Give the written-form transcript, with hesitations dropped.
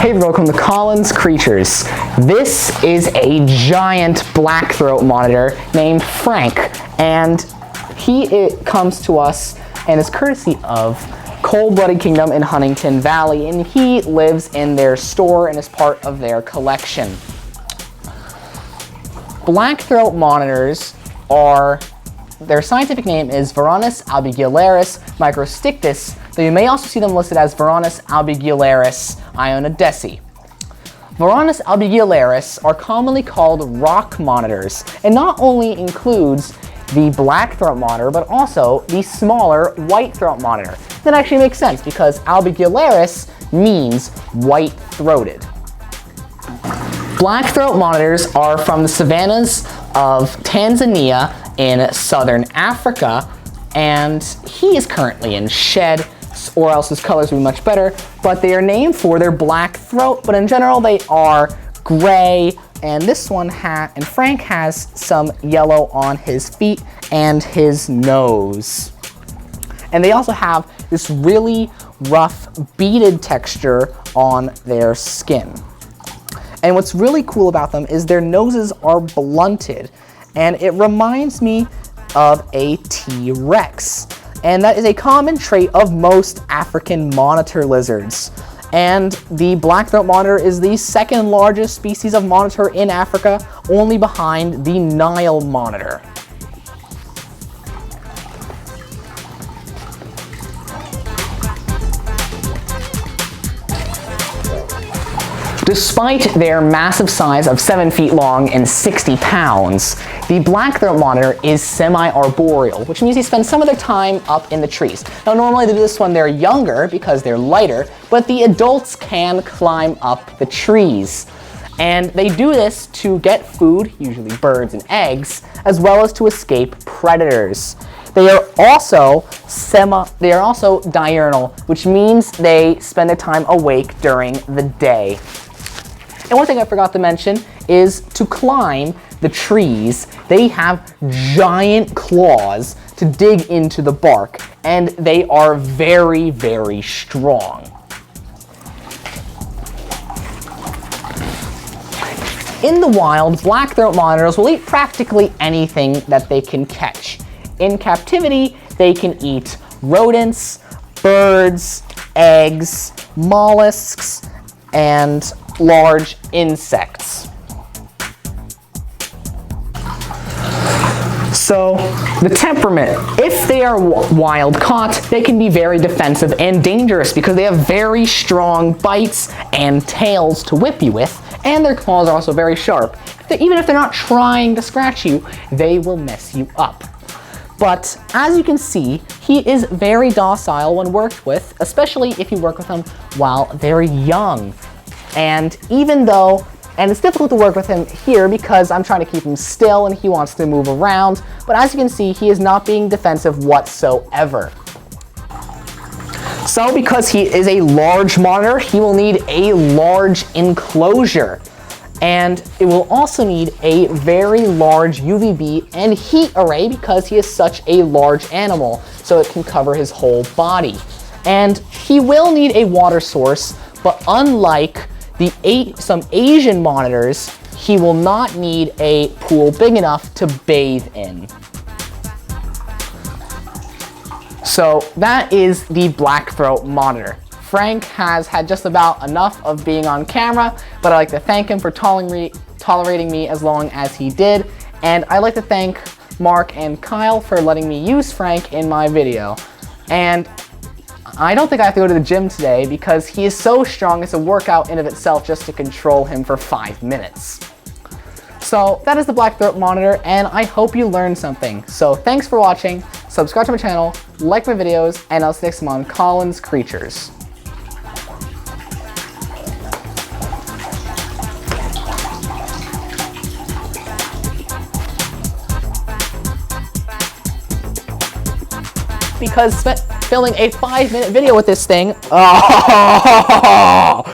Hey, welcome to Colin's Creatures. This is a giant black throat monitor named Frank, and it comes to us and is courtesy of Cold-Blooded Kingdom in Huntington Valley, and he lives in their store and is part of their collection. Black throat monitors their scientific name is Varanus albigularis microstictus, though you may also see them listed as Varanus albigularis ionodesi. Varanus albigularis are commonly called rock monitors, and not only includes the black throat monitor, but also the smaller white throat monitor. That actually makes sense because albigularis means white-throated. Black throat monitors are from the savannas of Tanzania in southern Africa, and he is currently in shed, or else his colors would be much better, but they are named for their black throat, but in general they are gray, and this one and Frank has some yellow on his feet and his nose. And they also have this really rough beaded texture on their skin. And what's really cool about them is their noses are blunted, and it reminds me of a T-Rex. And that is a common trait of most African monitor lizards. And the black throat monitor is the second largest species of monitor in Africa, only behind the Nile monitor. Despite their massive size of 7 feet long and 60 pounds, the black throat monitor is semi-arboreal, which means they spend some of their time up in the trees. Now normally they do this when they're younger because they're lighter, but the adults can climb up the trees. And they do this to get food, usually birds and eggs, as well as to escape predators. They are also diurnal, which means they spend their time awake during the day. And one thing I forgot to mention is to climb the trees, they have giant claws to dig into the bark, and they are very, very strong. In the wild, black throat monitors will eat practically anything that they can catch. In captivity, they can eat rodents, birds, eggs, mollusks, and large insects. So, the temperament. If they are wild caught, they can be very defensive and dangerous because they have very strong bites and tails to whip you with, and their claws are also very sharp. Even if they're not trying to scratch you, they will mess you up. But as you can see, he is very docile when worked with, especially if you work with him while they're young. And it's difficult to work with him here because I'm trying to keep him still and he wants to move around, but as you can see, he is not being defensive whatsoever. So because he is a large monitor, he will need a large enclosure. And it will also need a very large UVB and heat array because he is such a large animal, so it can cover his whole body. And he will need a water source, but unlike some Asian monitors, he will not need a pool big enough to bathe in. So that is the black throat monitor. Frank has had just about enough of being on camera, but I'd like to thank him for tolerating me as long as he did. And I'd like to thank Mark and Kyle for letting me use Frank in my video. And I don't think I have to go to the gym today because he is so strong it's a workout in of itself just to control him for 5 minutes. So that is the black throat monitor, and I hope you learned something. So thanks for watching, subscribe to my channel, like my videos, and I'll see you next time on Colin's Creatures. Because filming a 5-minute video with this thing,